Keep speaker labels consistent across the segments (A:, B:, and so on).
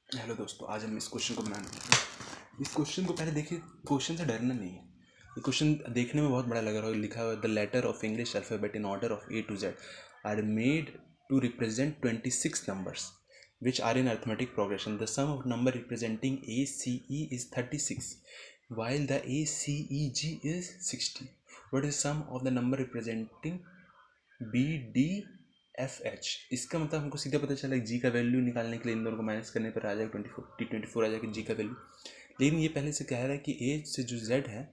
A: Hello दोस्तों, आज हम इस क्वेश्चन को बनाने वाले हैं। इस क्वेश्चन को पहले देखिए, क्वेश्चन से डरना नहीं है। ये क्वेश्चन देखने में बहुत बड़ा लग रहा है। लिखा हुआ the letter of English alphabet in order of A to Z are made to represent 26 numbers which are in arithmetic progression. The sum of number representing ACE is 36 while the ACEG is 60. What is the sum of the number representing BDFH? इसका मतलब हमको सीधा पता चला जी का value निकालने के लिए इन दोनों को माइनस करने पर आ जाएगा 24 आ जाएगा जी का वैल्यू। लेकिन ये पहले से कह रहा है कि ए से जो जेड है,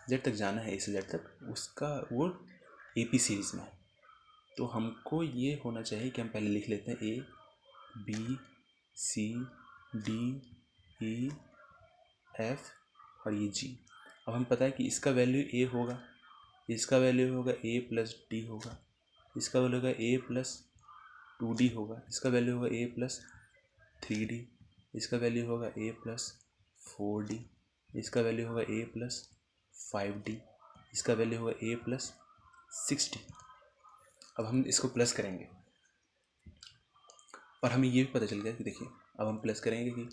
A: जेड तक जाना है, ए से जेड तक, उसका वो AP सीरीज़ में है। तो हमको ये होना चाहिए कि हम पहले लिख लेते हैं A B C D E F और ये G। अब हमें पता है कि इसका वैल्यू A होगा, इसका वैल्यू होगा A प्लस D होगा, इसका वैल्यू होगा A प्लस 2D होगा, इसका वैल्यू होगा A प्लस 3D, इसका वैल्यू होगा A प्लस 4D, इसका वैल्यू होगा A प्लस 5D, इसका वैल्यू होगा A प्लस 6D। अब हम इसको प्लस करेंगे और हमें ये भी पता चल गया कि देखिए, अब हम प्लस करेंगे कि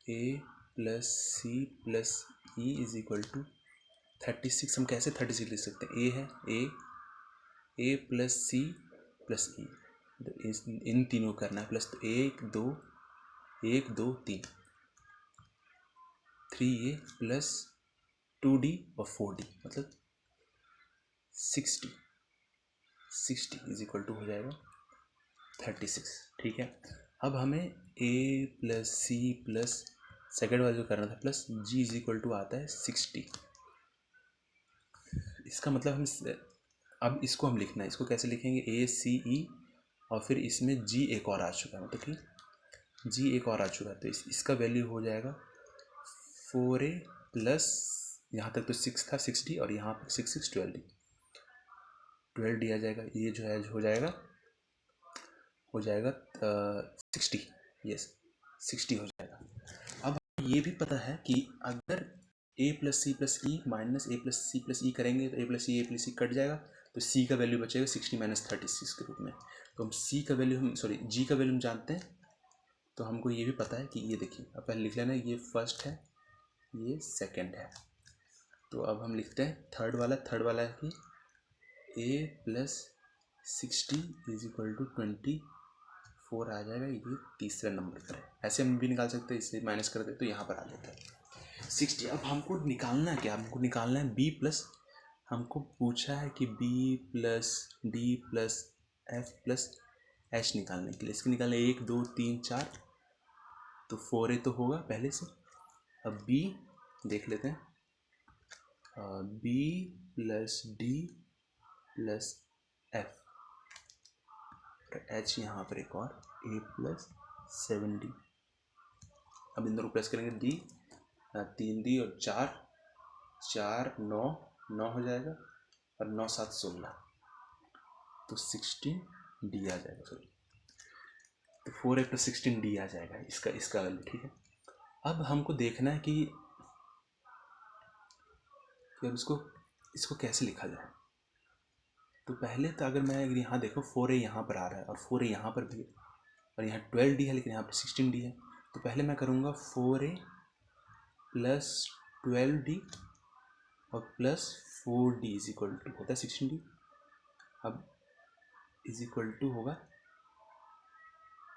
A: A plus C plus E is equal to 36। हम कैसे 36 लिख सकते हैं? A है A plus C plus E, तो इन तीनों करना है प्लस, तो 1 2 1 2 3 3A प्लस 2D और 4D मतलब 60 इज इक्वल टू हो जाएगा 36। ठीक है, अब हमें A plus C plus second वाला जो करना था plus G is equal to आता है 60। इसका मतलब हम अब इसको हम लिखना है, इसको कैसे लिखेंगे? ACE और फिर इसमें G एक और आ चुका है, मतलब कि G एक और आ चुका है, तो इसका वैल्यू हो जाएगा 4A प्लस, यहाँ तक तो 6 था 60 और यहाँ पर 6 6 12D आ जाएगा। ये जो है हो जाएगा 60, यस 60 हो जाएगा। अब ये भी पता है कि अगर A plus C plus E minus A plus C plus E करेंगे तो A प्लस C कट जाएगा, तो C का वैल्यू बचेगा 60 माइनस 36 के रूप में। तो हम G का वैल्यू हम जानते हैं, तो हमको ये भी पता है कि ये देखिए, अब पहले लिख लेना, ये फर्स्ट है ये सेकंड है। तो अब हम लिखते हैं थर्ड वाला है कि A plus 60 is equal to 24 आ जाएगा, ये तीसरा नंबर पर है। ऐसे हम भी निकाल सकते हैं, इससे माइनस कर दे तो यहाँ पर आ जाता है 60। अब हमको निकालना है क्या? हमको निकालना है B प्लस, हमको पूछा है कि B plus D plus F plus H निकालने के लिए। इसके निकालने 1 2 3 4, तो 4A तो होगा पहले से। अब B देख लेते हैं, B plus D plus F और H यहाँ पर एक और A प्लस 7D। अब इन दोनों प्लस करेंगे, D 3D और 4 9 हो जाएगा और 9 7 16, तो 16D आ जाएगा। सॉरी, तो 4A प्लस 16D आ जाएगा इसका वैल्यू। ठीक है, अब हमको देखना है कि अब इसको कैसे लिखा जाए। तो पहले तो अगर यहाँ देखो 4A यहाँ पर आ रहा है और 4A यहाँ पर भी है और यहाँ 12D है, लेकिन यहाँ पर 16D है। तो पहले मैं करूँगा 4A प्लस 12D और plus 4D is equal to होता है 16D। अब इज इक्वल टू होगा,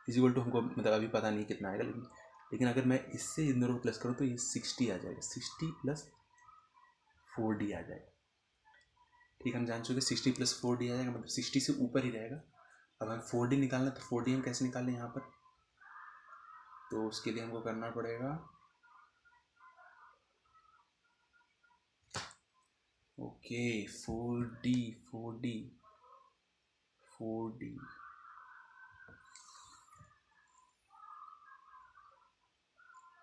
A: इज इक्वल टू हमको मतलब अभी पता नहीं कितना आएगा, लेकिन अगर मैं इससे इन दोनों को प्लस करूँ तो ये 60 आ जाएगा, 60 प्लस 4D आ जाएगा। ठीक है, हम जान चुके 60 प्लस 4D आ जाएगा, मतलब 60 से ऊपर ही रहेगा। अब हम 4D निकालना, तो 4D हम कैसे निकालें यहाँ पर? तो उसके लिए हमको करना पड़ेगा ओके 4D।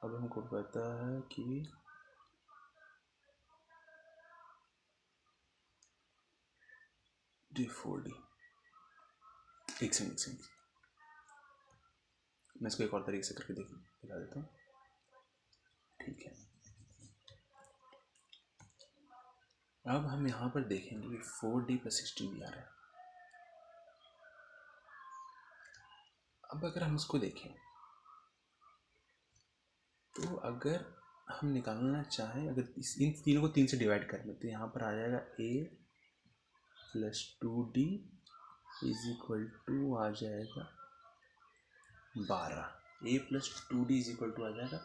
A: अब हमको पता है कि D4D। एक सेकंड, मैं इसको एक और तरीके से करके दिखा देता हूँ। ठीक है, अब हम यहाँ पर देखेंगे कि 4D प्लस 16D आ रहा है। अब अगर हम इसको देखें तो अगर हम निकालना चाहें, अगर इन तीनों को 3 से डिवाइड कर लें तो यहाँ पर आ जाएगा a plus 2d is equal to आ जाएगा 12। a plus 2d is equal to आ जाएगा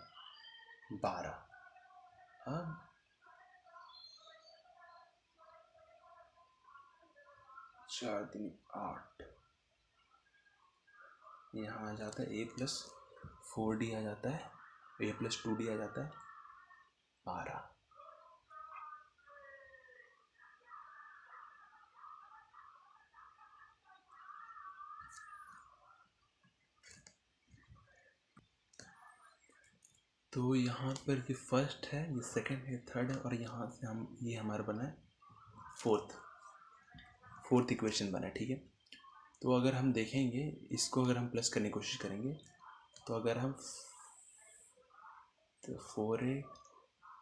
A: 12। अब 4 3 8, यहाँ आ जाता है a प्लस 4d आ जाता है, a प्लस 2d आ जाता है 12। तो यहाँ पर ये फर्स्ट है, ये सेकंड है, थर्ड है, और यहाँ से हम ये हमारा बना है फोर्थ इक्वेशन बना है। ठीक है, तो अगर हम देखेंगे इसको, अगर हम प्लस करने की कोशिश करेंगे तो अगर हम 4a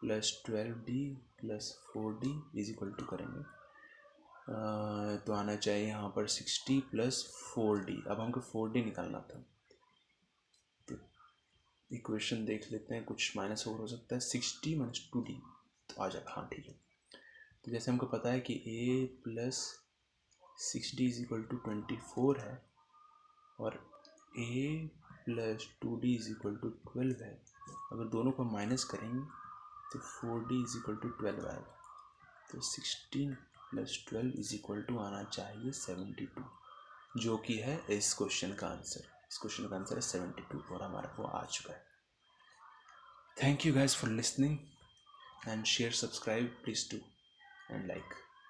A: plus 12d plus 4d is equal to करेंगे तो आना चाहिए यहाँ पर 60 प्लस 4d। अब हमको 4d निकालना था, तो इक्वेशन देख लेते हैं, कुछ माइनस और हो सकता है। 60 माइनस 2d तो आ जाएगा, हाँ ठीक है। तो जैसे हमको पता है कि a plus 60 is equal to 24 है और a plus 2d is equal to 12 है। अगर दोनों को माइनस करेंगे तो 4d इज इक्वल टू 12 आएगा। तो 16 प्लस 12 इज इक्वल टू आना चाहिए 72, जो कि है इस क्वेश्चन का आंसर। इस क्वेश्चन का आंसर है 72 और हमारा वो आ चुका है। Thank you guys for listening and share, subscribe please do and like.